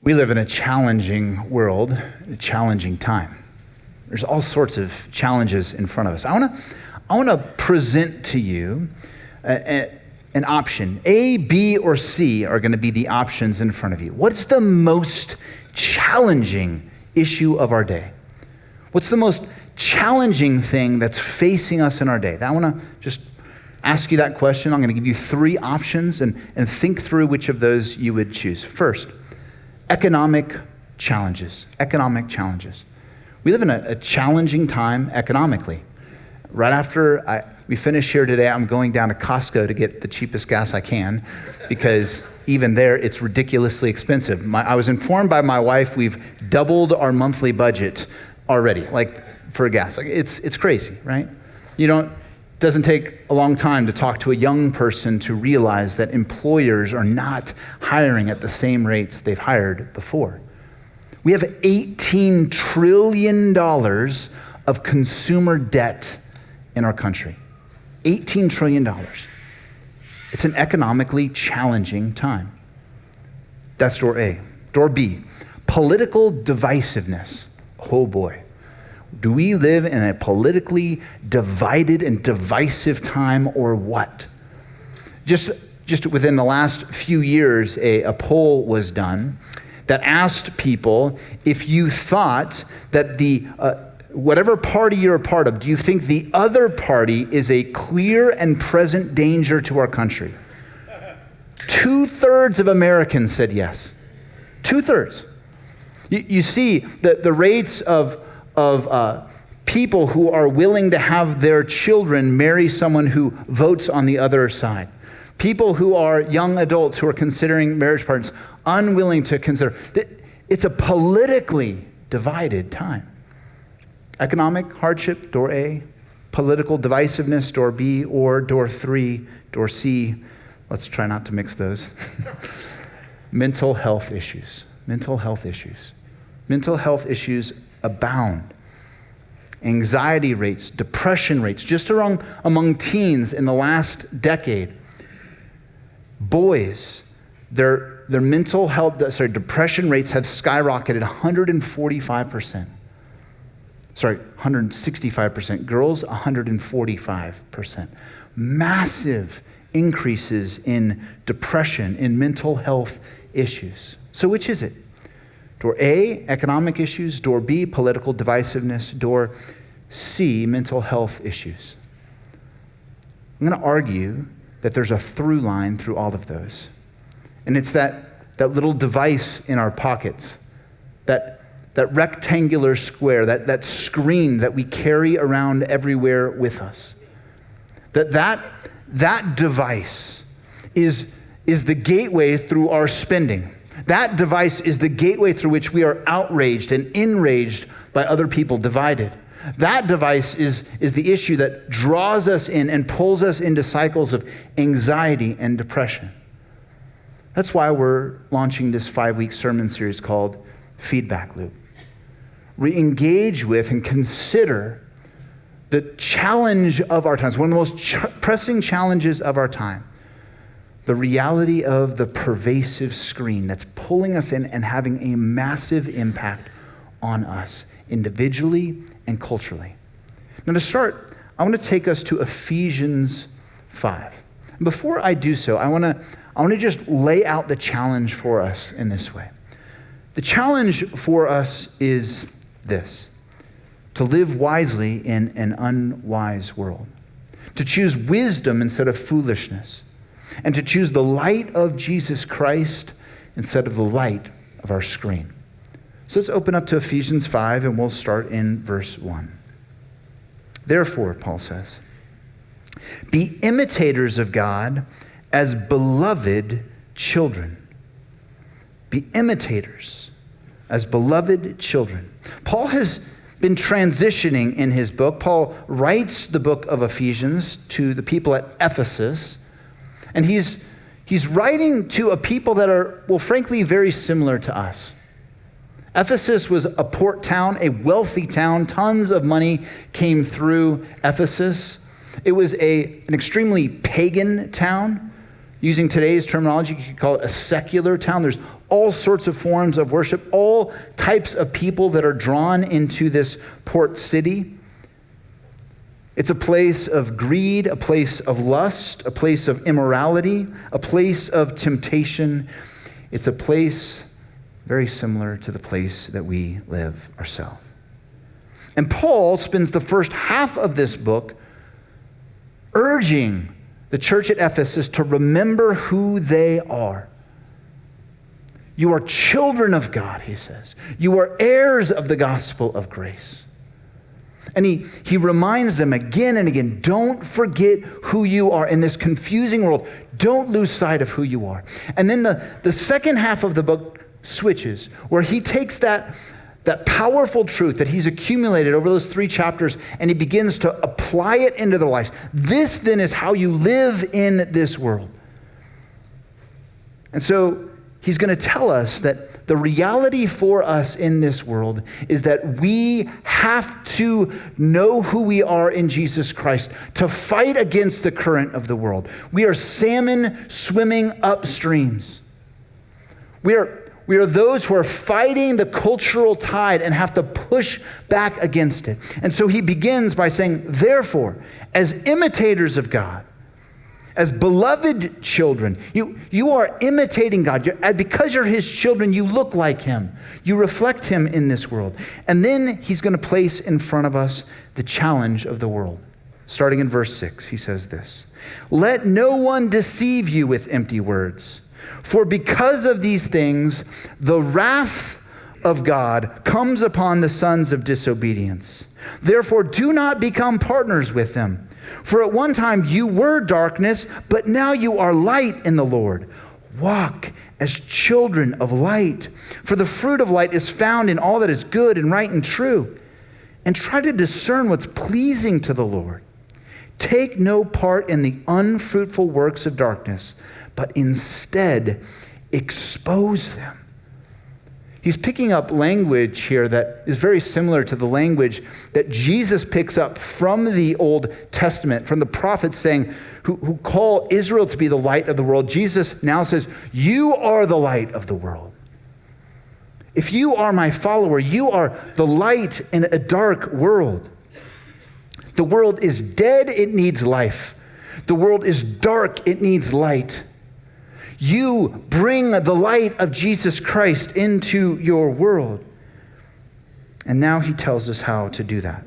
We live in a challenging world, a challenging time. There's all sorts of challenges in front of us. I want to present to you an option. A, B, or C are going to be the options in front of you. What's the most challenging issue of our day? What's the most challenging thing that's facing us in our day? I want to just ask you that question. I'm going to give you three options and think through which of those you would choose. First, economic challenges. Economic challenges. We live in a challenging time economically. Right after we finish here today, I'm going down to Costco to get the cheapest gas I can, because even there, it's ridiculously expensive. I was informed by my wife we've doubled our monthly budget already, for gas. It's crazy, right? It doesn't take a long time to talk to a young person to realize that employers are not hiring at the same rates they've hired before. We have $18 trillion of consumer debt in our country. $18 trillion. It's an economically challenging time. That's door A. Door B, political divisiveness. Oh boy. Do we live in a politically divided and divisive time, or what? Just within the last few years, a poll was done that asked people if you thought that whatever party you're a part of, do you think the other party is a clear and present danger to our country? 2/3 of Americans said yes. 2/3. You see the rates of people who are willing to have their children marry someone who votes on the other side. People who are young adults who are considering marriage partners, unwilling to consider. It's a politically divided time. Economic hardship, door A. Political divisiveness, door B. Or door 3, door C. Let's try not to mix those. Mental health issues. Mental health issues. Mental health issues abound. Anxiety rates, depression rates, just among teens in the last decade. Boys, their mental health, depression rates have skyrocketed 145%. 165%. Girls, 145%. Massive increases in depression, in mental health issues. So which is it? Door A, economic issues. Door B, political divisiveness. Door C, mental health issues. I'm going to argue that there's a through line through all of those. And it's that little device in our pockets, that rectangular square, that screen that we carry around everywhere with us. That device is the gateway through our spending. That device is the gateway through which we are outraged and enraged by other people, divided. That device is the issue that draws us in and pulls us into cycles of anxiety and depression. That's why we're launching this 5-week sermon series called Feedback Loop. We engage with and consider the challenge of our times, one of the most pressing challenges of our time. The reality of the pervasive screen that's pulling us in and having a massive impact on us individually and culturally. Now to start, I want to take us to Ephesians 5. Before I do so, I want to just lay out the challenge for us in this way. The challenge for us is this: to live wisely in an unwise world, to choose wisdom instead of foolishness, and to choose the light of Jesus Christ instead of the light of our screen. So let's open up to Ephesians 5, and we'll start in verse 1. Therefore, Paul says, be imitators of God as beloved children. Be imitators as beloved children. Paul has been transitioning in his book. Paul writes the book of Ephesians to the people at Ephesus, and he's writing to a people that are, well, frankly, very similar to us. Ephesus was a port town, a wealthy town. Tons of money came through Ephesus. It was an extremely pagan town. Using today's terminology, you could call it a secular town. There's all sorts of forms of worship, all types of people that are drawn into this port city. It's a place of greed, a place of lust, a place of immorality, a place of temptation. It's a place very similar to the place that we live ourselves. And Paul spends the first half of this book urging the church at Ephesus to remember who they are. You are children of God, he says. You are heirs of the gospel of grace. And he reminds them again and again, don't forget who you are in this confusing world. Don't lose sight of who you are. And then the second half of the book switches, where he takes that powerful truth that he's accumulated over those 3 chapters, and he begins to apply it into their lives. This then is how you live in this world. And so he's going to tell us that the reality for us in this world is that we have to know who we are in Jesus Christ to fight against the current of the world. We are salmon swimming upstreams. We are those who are fighting the cultural tide and have to push back against it. And so he begins by saying, therefore, as imitators of God, as beloved children, you are imitating God. Because you're his children, you look like him. You reflect him in this world. And then he's going to place in front of us the challenge of the world. Starting in verse 6, he says this: let no one deceive you with empty words, for because of these things, the wrath of God comes upon the sons of disobedience. Therefore, do not become partners with them. For at one time you were darkness, but now you are light in the Lord. Walk as children of light. For the fruit of light is found in all that is good and right and true. And try to discern what's pleasing to the Lord. Take no part in the unfruitful works of darkness, but instead expose them. He's picking up language here that is very similar to the language that Jesus picks up from the Old Testament, from the prophets saying, who call Israel to be the light of the world. Jesus now says, you are the light of the world. If you are my follower, you are the light in a dark world. The world is dead, it needs life. The world is dark, it needs light. You bring the light of Jesus Christ into your world. And now he tells us how to do that.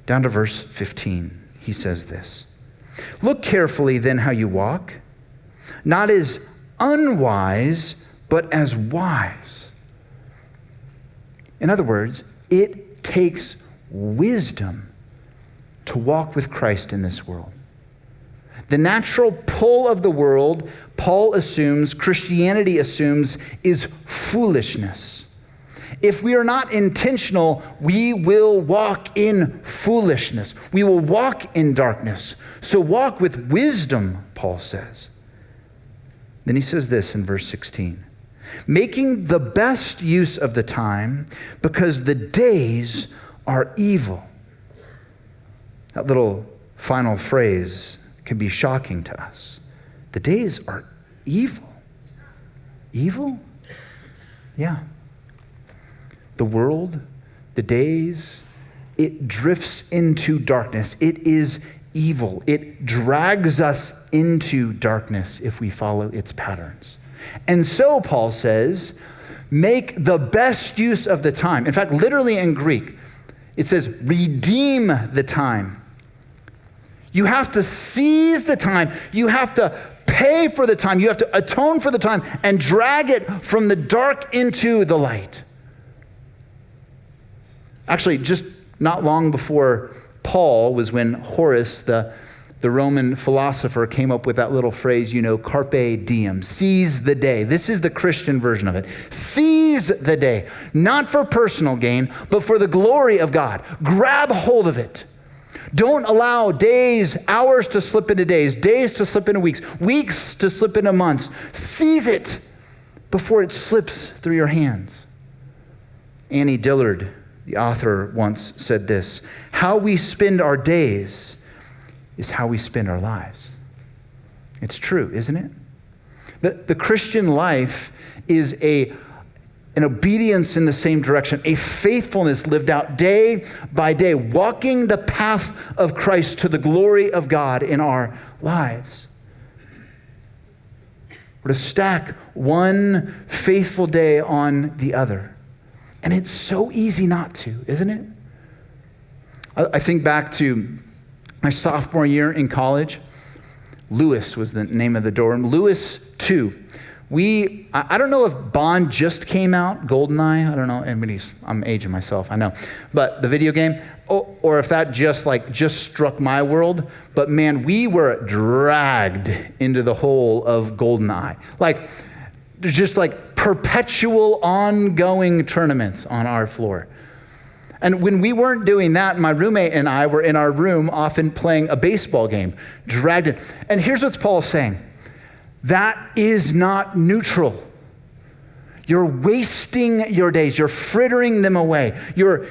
Down to verse 15, he says this: look carefully then how you walk, not as unwise, but as wise. In other words, it takes wisdom to walk with Christ in this world. The natural pull of the world, Paul assumes, Christianity assumes, is foolishness. If we are not intentional, we will walk in foolishness. We will walk in darkness. So walk with wisdom, Paul says. Then he says this in verse 16: making the best use of the time, because the days are evil. That little final phrase can be shocking to us. The days are evil. Evil? Yeah. The world, the days, it drifts into darkness. It is evil. It drags us into darkness if we follow its patterns. And so, Paul says, make the best use of the time. In fact, literally in Greek, it says, redeem the time. You have to seize the time. You have to pay for the time. You have to atone for the time and drag it from the dark into the light. Actually, just not long before Paul was when Horace, the Roman philosopher, came up with that little phrase, carpe diem, seize the day. This is the Christian version of it. Seize the day, not for personal gain, but for the glory of God. Grab hold of it. Don't allow days, hours to slip into days to slip into weeks, weeks to slip into months. Seize it before it slips through your hands. Annie Dillard, the author, once said this: how we spend our days is how we spend our lives. It's true, isn't it? The Christian life is an obedience in the same direction, a faithfulness lived out day by day, walking the path of Christ to the glory of God in our lives. We're to stack one faithful day on the other. And it's so easy not to, isn't it? I think back to my sophomore year in college. Lewis was the name of the dorm. Lewis 2. I don't know if Bond just came out, GoldenEye. I don't know. I'm aging myself, I know. But the video game, or if that just struck my world. But man, we were dragged into the hole of GoldenEye. There's just perpetual ongoing tournaments on our floor. And when we weren't doing that, my roommate and I were in our room often playing a baseball game, dragged in. And here's what Paul is saying. That is not neutral. You're wasting your days. You're frittering them away. You're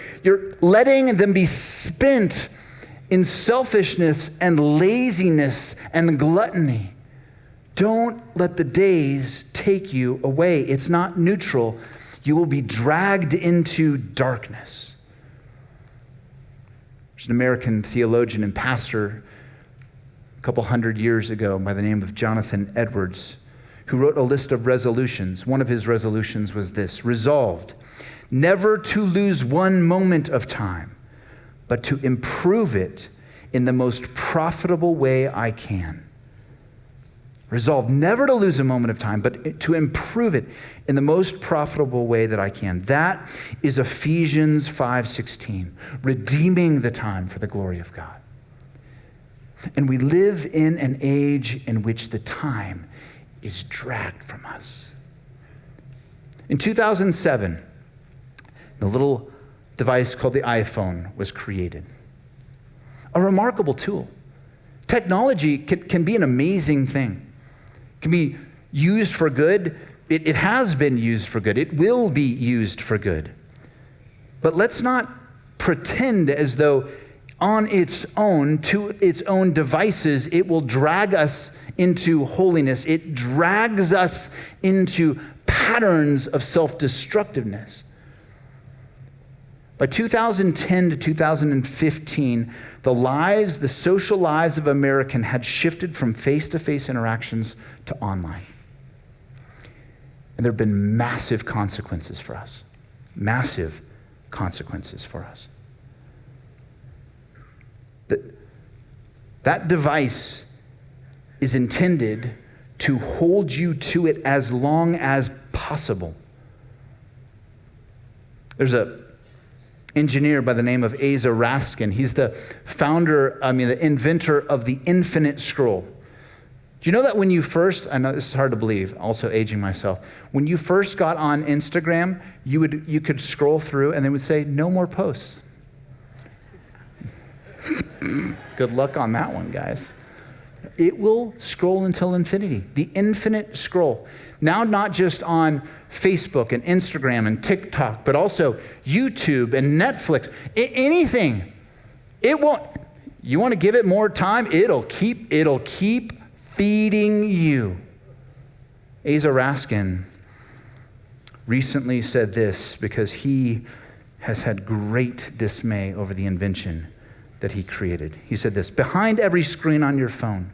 letting them be spent in selfishness and laziness and gluttony. Don't let the days take you away. It's not neutral. You will be dragged into darkness. There's an American theologian and pastor a couple hundred years ago by the name of Jonathan Edwards, who wrote a list of resolutions. One of his resolutions was this: resolved, never to lose one moment of time, but to improve it in the most profitable way I can. Resolved never to lose a moment of time, but to improve it in the most profitable way that I can. That is Ephesians 5:16, redeeming the time for the glory of God. And we live in an age in which the time is dragged from us. In 2007, the little device called the iPhone was created. A remarkable tool. Technology can be an amazing thing. It can be used for good. It has been used for good. It will be used for good. But let's not pretend as though on its own, to its own devices, it will drag us into holiness. It drags us into patterns of self-destructiveness. By 2010 to 2015, the social lives of Americans had shifted from face-to-face interactions to online. And there have been massive consequences for us. Massive consequences for us. That device is intended to hold you to it as long as possible. There's an engineer by the name of Asa Raskin. He's the inventor of the infinite scroll. Do you know that when you first, I know this is hard to believe, also aging myself, when you first got on Instagram, you could scroll through and they would say, no more posts. Good luck on that one, guys. It will scroll until infinity. The infinite scroll. Now not just on Facebook and Instagram and TikTok, but also YouTube and Netflix. Anything. It won't. You want to give it more time? It'll keep feeding you. Asa Raskin recently said this because he has had great dismay over the invention that he created. He said this: behind every screen on your phone,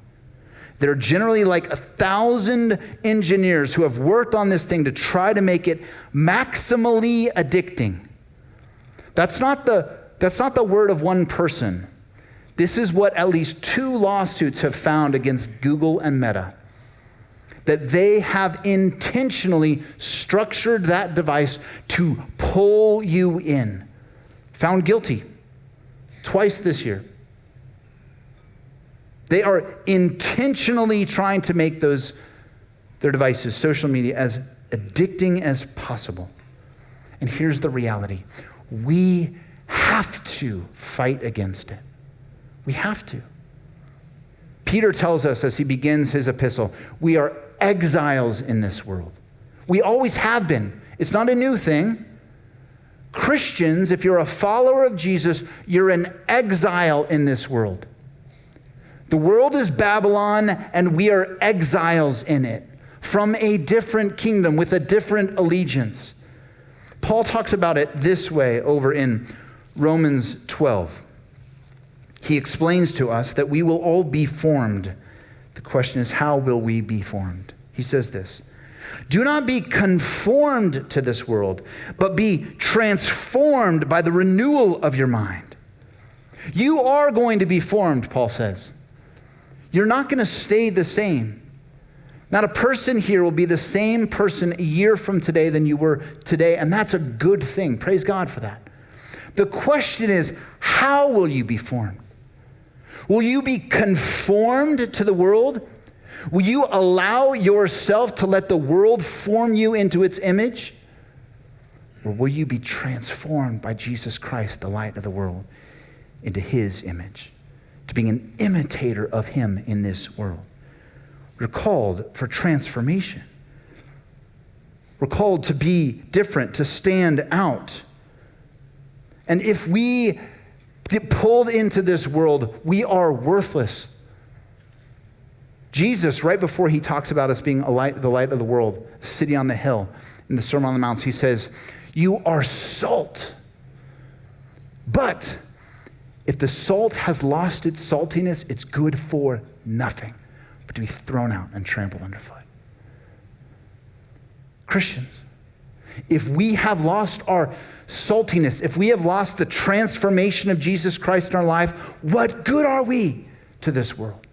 there are generally 1,000 engineers who have worked on this thing to try to make it maximally addicting. That's not the word of one person. This is what at least 2 lawsuits have found against Google and Meta. That they have intentionally structured that device to pull you in. Found guilty. Twice this year. They are intentionally trying to make their devices, social media, as addicting as possible. And here's the reality. We have to fight against it. We have to. Peter tells us as he begins his epistle, we are exiles in this world. We always have been. It's not a new thing. Christians, if you're a follower of Jesus, you're an exile in this world. The world is Babylon, and we are exiles in it. from a different kingdom with a different allegiance. Paul talks about it this way over in Romans 12. He explains to us that we will all be formed. The question is, how will we be formed? He says this, do not be conformed to this world, but be transformed by the renewal of your mind. You are going to be formed, Paul says. You're not going to stay the same. Not a person here will be the same person a year from today than you were today, and that's a good thing. Praise God for that. The question is, how will you be formed? Will you be conformed to the world? Will you allow yourself to let the world form you into its image? Or will you be transformed by Jesus Christ, the light of the world, into his image, to being an imitator of him in this world? We're called for transformation. We're called to be different, to stand out. And if we get pulled into this world, we are worthless. Jesus, right before he talks about us being the light of the world, city on the hill, in the Sermon on the Mount, he says, you are salt. But if the salt has lost its saltiness, it's good for nothing but to be thrown out and trampled underfoot. Christians, if we have lost our saltiness, if we have lost the transformation of Jesus Christ in our life, what good are we to this world?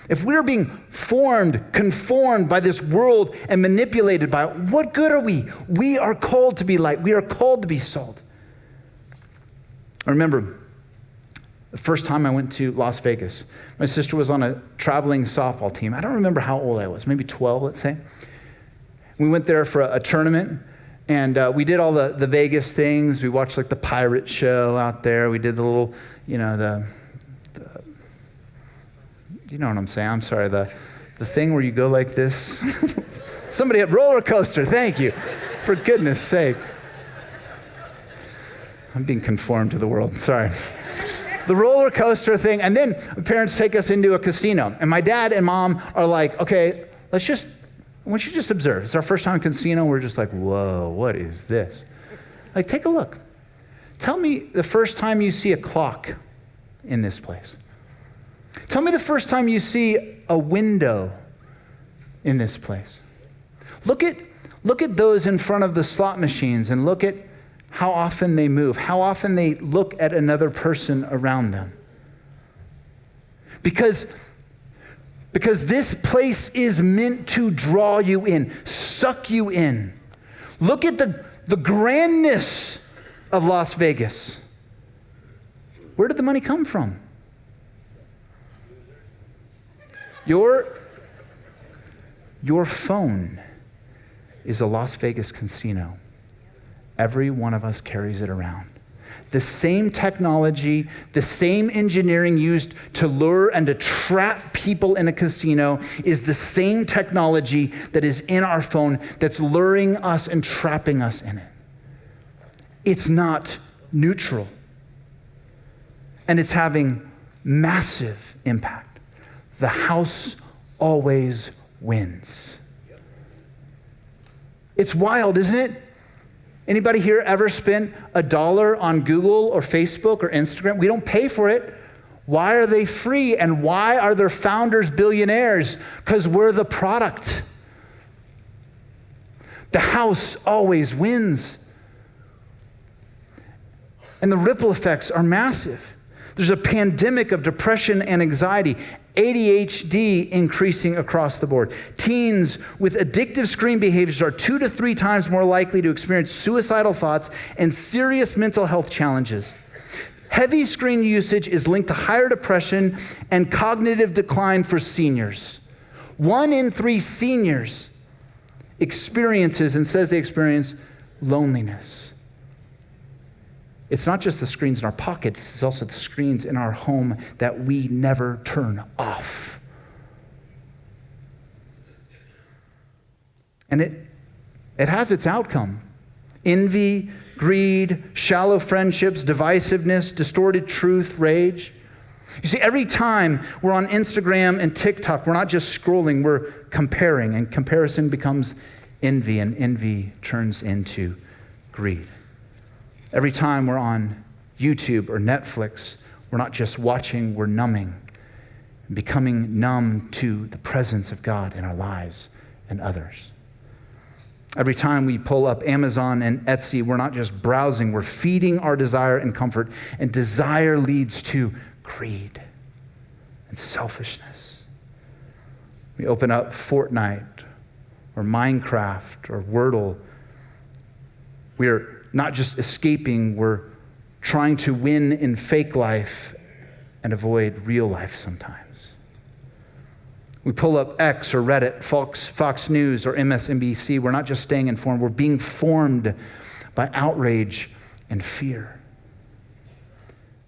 If we're being conformed by this world and manipulated by it, what good are we? We are called to be light. We are called to be salt. I remember the first time I went to Las Vegas. My sister was on a traveling softball team. I don't remember how old I was, maybe 12, let's say. We went there for a tournament, and we did all the Vegas things. We watched like the pirate show out there. We did the little, you know what I'm saying? I'm sorry, the thing where you go like this. Somebody at roller coaster, thank you. For goodness sake. I'm being conformed to the world, sorry. The roller coaster thing, and then parents take us into a casino. And my dad and mom are like, okay, I want you to just observe. It's our first time in casino. We're just like, whoa, what is this? Like, take a look. Tell me the first time you see a clock in this place. Tell me the first time you see a window in this place. Look at those in front of the slot machines and look at how often they move, how often they look at another person around them. Because this place is meant to draw you in, suck you in. Look at the grandness of Las Vegas. Where did the money come from? Your phone is a Las Vegas casino. Every one of us carries it around. The same technology, the same engineering used to lure and to trap people in a casino is the same technology that is in our phone that's luring us and trapping us in it. It's not neutral. And it's having massive impact. The house always wins. It's wild, isn't it? Anybody here ever spent $1 on Google or Facebook or Instagram? We don't pay for it. Why are they free? And why are their founders billionaires? Because we're the product. The house always wins. And the ripple effects are massive. There's a pandemic of depression and anxiety. ADHD increasing across the board. Teens with addictive screen behaviors are 2 to 3 times more likely to experience suicidal thoughts and serious mental health challenges. Heavy screen usage is linked to higher depression and cognitive decline for seniors. 1 in 3 seniors experiences and says they experience loneliness. It's not just the screens in our pockets, it's also the screens in our home that we never turn off. And it has its outcome. Envy, greed, shallow friendships, divisiveness, distorted truth, rage. You see, every time we're on Instagram and TikTok, we're not just scrolling, we're comparing, and comparison becomes envy, and envy turns into greed. Every time we're on YouTube or Netflix, we're not just watching, we're numbing, becoming numb to the presence of God in our lives and others. Every time we pull up Amazon and Etsy, we're not just browsing, we're feeding our desire and comfort, and desire leads to greed and selfishness. We open up Fortnite or Minecraft or Wordle. We're not just escaping, we're trying to win in fake life and avoid real life sometimes. We pull up X or Reddit, Fox News or MSNBC. We're not just staying informed, we're being formed by outrage and fear.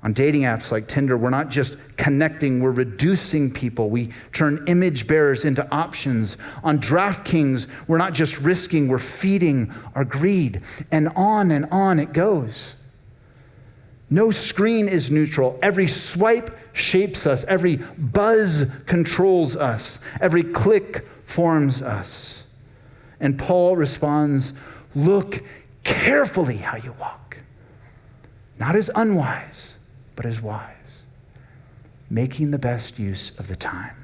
On dating apps like Tinder, we're not just connecting, we're reducing people. We turn image bearers into options. On DraftKings, we're not just risking, we're feeding our greed. And on it goes. No screen is neutral. Every swipe shapes us. Every buzz controls us. Every click forms us. And Paul responds, look carefully how you walk. Not as unwise, but as wise, making the best use of the time.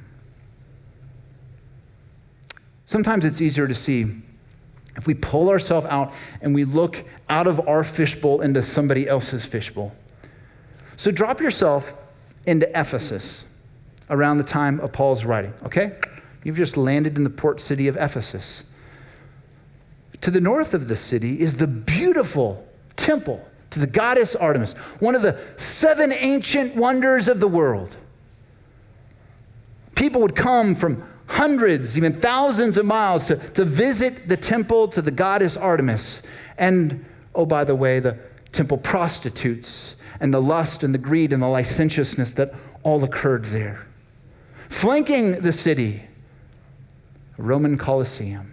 Sometimes it's easier to see if we pull ourselves out and we look out of our fishbowl into somebody else's fishbowl. So drop yourself into Ephesus around the time of Paul's writing, okay? You've just landed in the port city of Ephesus. To the north of the city is the beautiful temple to the goddess Artemis, one of the 7 ancient wonders of the world. People would come from hundreds, even thousands of miles to visit the temple to the goddess Artemis. And, oh, by the way, the temple prostitutes and the lust and the greed and the licentiousness that all occurred there. Flanking the city, a Roman Colosseum,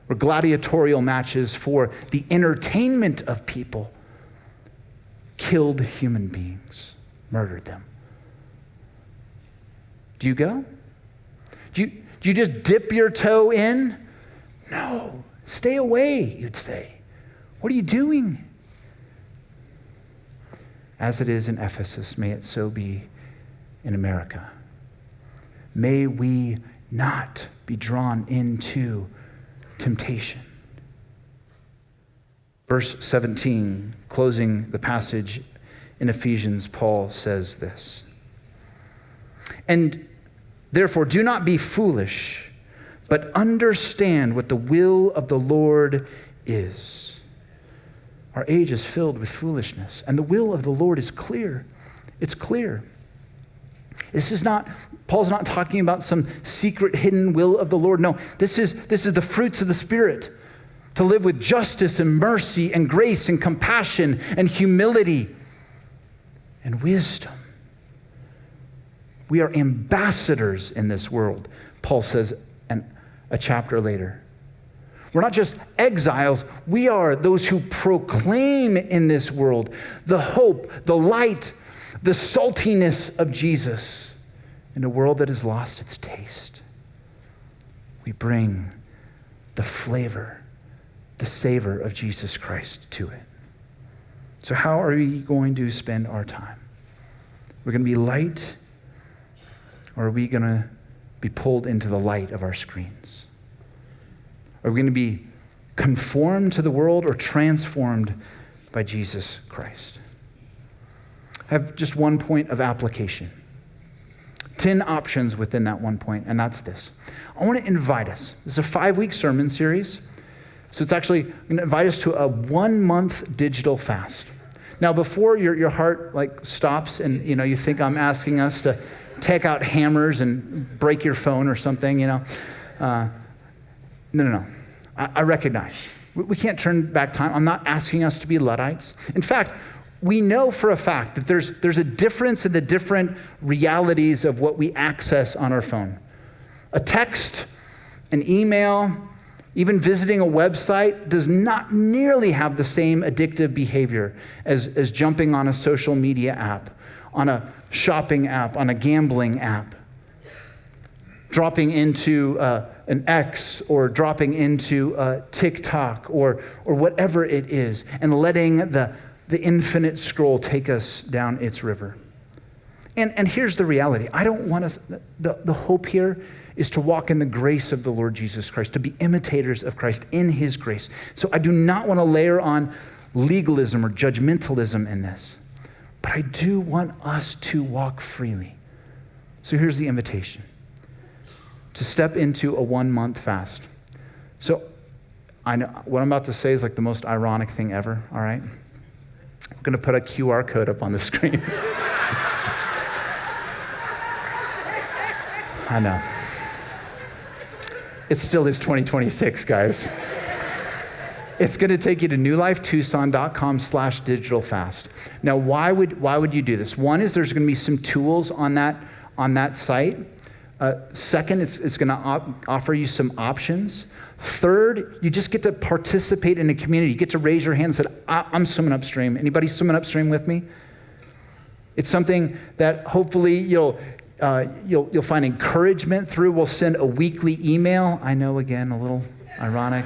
where gladiatorial matches for the entertainment of people killed human beings, murdered them. Do you go? Do you just dip your toe in? No, stay away, you'd say. What are you doing? As it is in Ephesus, may it so be in America. May we not be drawn into temptation. Verse 17, closing the passage in Ephesians, Paul says this. And therefore, do not be foolish, but understand what the will of the Lord is. Our age is filled with foolishness, and the will of the Lord is clear. It's clear. Paul's not talking about some secret hidden will of the Lord. No, this is the fruits of the Spirit. To live with justice and mercy and grace and compassion and humility and wisdom. We are ambassadors in this world, Paul says a chapter later. We're not just exiles, we are those who proclaim in this world the hope, the light, the saltiness of Jesus in a world that has lost its taste. We bring the flavor, the savor of Jesus Christ to it. So how are we going to spend our time? We're going to be light, or are we going to be pulled into the light of our screens? Are we going to be conformed to the world or transformed by Jesus Christ? I have just one point of application. 10 options within that one point, and that's this. I want to invite us. This is a 5-week sermon series. So it's actually going to invite us to a 1-month digital fast. Now, before your heart stops and you think I'm asking us to take out hammers and break your phone or something, No. I recognize we can't turn back time. I'm not asking us to be Luddites. In fact, we know for a fact that there's a difference in the different realities of what we access on our phone. A text, an email, even visiting a website does not nearly have the same addictive behavior as jumping on a social media app on a shopping app, on a gambling app, dropping into an X or dropping into TikTok or whatever it is, and letting the infinite scroll take us down its river. And here's the reality. I don't want us, the hope here is to walk in the grace of the Lord Jesus Christ, to be imitators of Christ in his grace. So I do not want to layer on legalism or judgmentalism in this, but I do want us to walk freely. So here's the invitation: to step into a 1-month fast. So I know what I'm about to say is like the most ironic thing ever, all right? I'm going to put a QR code up on the screen. I know. It still is 2026, guys. It's going to take you to newlifetucson.live/digital-fast. Now, why would you do this? One is there's going to be some tools on that site. Second, it's going to offer you some options. Third, you just get to participate in a community. You get to raise your hand and say, I'm swimming upstream. Anybody swimming upstream with me? It's something that hopefully you'll find encouragement through. We'll send a weekly email. I know, again, a little ironic.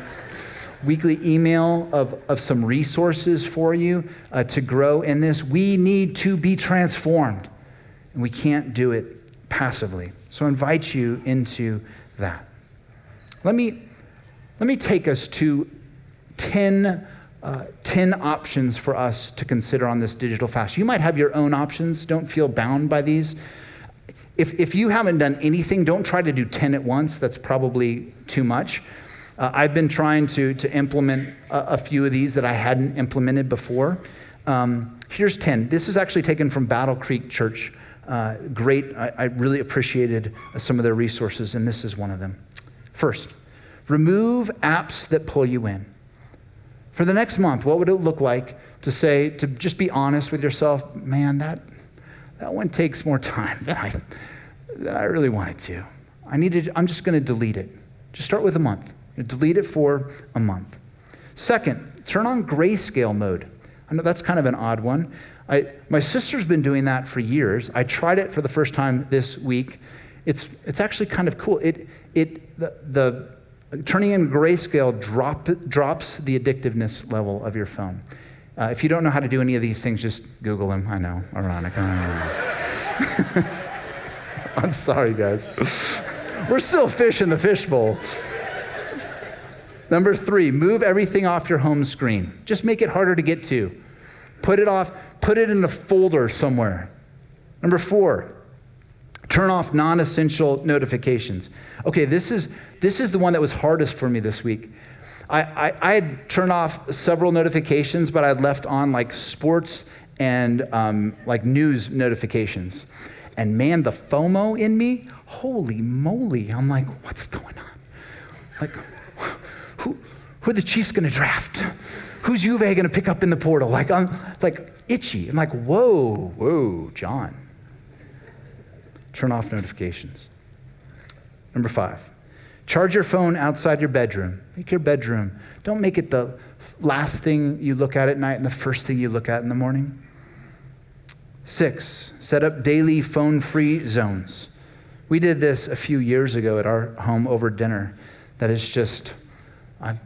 Weekly email of some resources for you to grow in this. We need to be transformed, and we can't do it passively. So I invite you into that. Let me take us to 10 options for us to consider on this digital fast. You might have your own options. Don't feel bound by these. If you haven't done anything, don't try to do 10 at once. That's probably too much. I've been trying to implement a few of these that I hadn't implemented before. Here's 10. This is actually taken from Battle Creek Church. Great. I really appreciated some of their resources, and this is one of them. First, remove apps that pull you in. For the next month, what would it look like to just be honest with yourself? Man, that one takes more time than I really wanted to. I'm just going to delete it. Just start with a month. Delete it for a month. Second, turn on grayscale mode. I know that's kind of an odd one. My sister's been doing that for years. I tried it for the first time this week. It's actually kind of cool. The turning in grayscale drops the addictiveness level of your phone. If you don't know how to do any of these things, just Google them. I know, ironic. I'm sorry, guys. We're still fish in the fishbowl. Number 3, move everything off your home screen. Just make it harder to get to. Put it in a folder somewhere. Number 4, turn off non-essential notifications. Okay, this is the one that was hardest for me this week. I had turned off several notifications, but I had left on like sports and like news notifications. And man, the FOMO in me, holy moly, I'm like, what's going on? Like, who are the Chiefs going to draft? Who's Juve going to pick up in the portal? Like, I'm like itchy. I'm like, whoa, John. Turn off notifications. Number 5, charge your phone outside your bedroom. Make your bedroom. Don't make it the last thing you look at night and the first thing you look at in the morning. 6, set up daily phone-free zones. We did this a few years ago at our home over dinner. That is just, I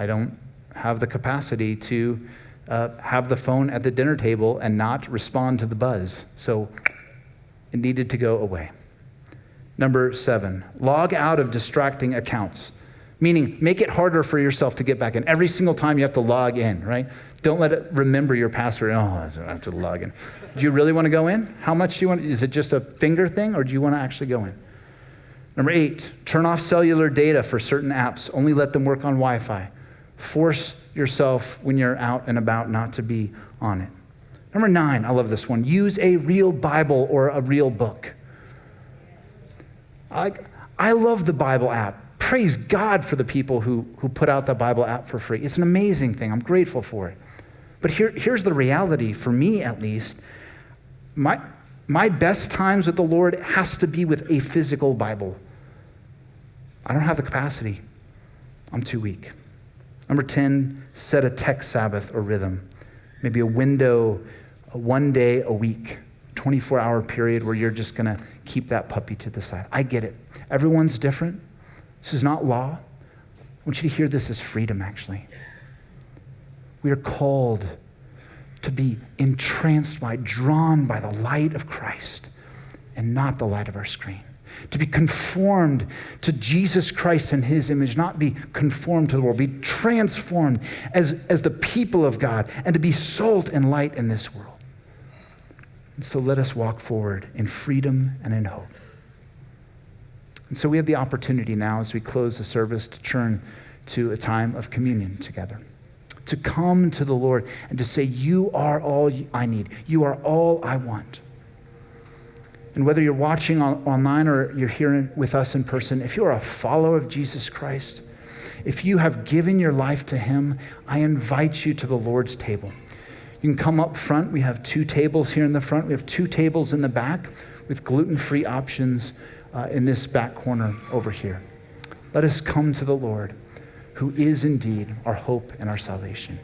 don't have the capacity to have the phone at the dinner table and not respond to the buzz. So it needed to go away. Number 7, log out of distracting accounts. Meaning, make it harder for yourself to get back in. Every single time you have to log in, right? Don't let it remember your password. Oh, I have to log in. Do you really want to go in? How much do you want? Is it just a finger thing, or do you want to actually go in? Number 8, turn off cellular data for certain apps. Only let them work on Wi-Fi. Force yourself when you're out and about not to be on it. Number 9, I love this one. Use a real Bible or a real book. I love the Bible app. Praise God for the people who put out the Bible app for free. It's an amazing thing. I'm grateful for it. But here's the reality, for me at least. My best times with the Lord has to be with a physical Bible. I don't have the capacity. I'm too weak. Number 10, set a tech Sabbath or rhythm. Maybe a window one day a week, 24-hour period where you're just going to keep that puppy to the side. I get it. Everyone's different. This is not law. I want you to hear this as freedom, actually. We are called to be entranced by, drawn by the light of Christ and not the light of our screen. To be conformed to Jesus Christ and his image, not be conformed to the world, be transformed as the people of God, and to be salt and light in this world. And so let us walk forward in freedom and in hope. And so we have the opportunity now as we close the service to turn to a time of communion together. To come to the Lord and to say, you are all I need. You are all I want. And whether you're watching online or you're here with us in person, if you're a follower of Jesus Christ, if you have given your life to him, I invite you to the Lord's table. You can come up front. We have 2 tables here in the front. We have 2 tables in the back with gluten-free options in this back corner over here. Let us come to the Lord, who is indeed our hope and our salvation.